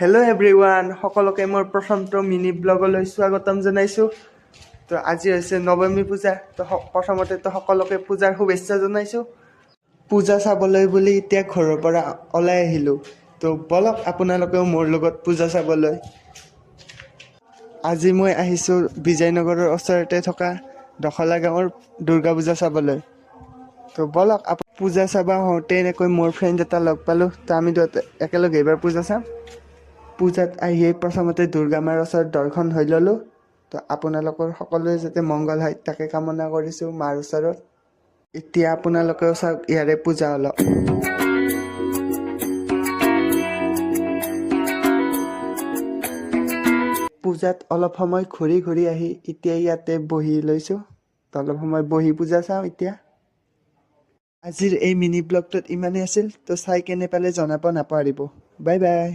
Hello' everyone, সকলোকে মোৰ প্ৰথমটো মিনি ব্লগলৈ স্বাগতম জনাইছোঁ। তো আজি হৈছে নৱমী পূজা। তো প্ৰথমতে সকলোকে পূজাৰ শুভেচ্ছা জনাইছোঁ। পূজা চাবলৈ বুলি এতিয়া ঘৰৰ পৰা ওলাই আহিলোঁ। তো বলক আপোনালোকেও মোৰ লগত পূজা চাবলৈ। আজি মই আহিছোঁ বিজয়নগৰৰ ওচৰতে থকা দখলা গাঁৱৰ দুৰ্গা পূজা চাবলৈ। তো বলক পূজা চাব আহোঁতে এনেকৈ মোৰ ফ্ৰেণ্ড এটা লগ পালোঁ। তো আমি দুয়োটা একেলগে এইবাৰ পূজা চাম। পূজাত আহিয়েই প্ৰথমতে দুৰ্গা মাৰ ওচৰত দৰ্শন হৈ ল'লোঁ। তো আপোনালোকৰ সকলোৱে যাতে মংগল হয় তাকে কামনা কৰিছোঁ মাৰ ওচৰত। এতিয়া আপোনালোকেও চাওক ইয়াৰে পূজা অলপ। পূজাত অলপ সময় ঘূৰি ঘূৰি আহি এতিয়া ইয়াতে বহি লৈছোঁ। তো অলপ সময় বহি পূজা চাওঁ এতিয়া। আজিৰ এই মিনি ব্লগটোত ইমানেই আছিল। তো চাই কেনে পালে জনাব নাপাহৰিব। Bye bye.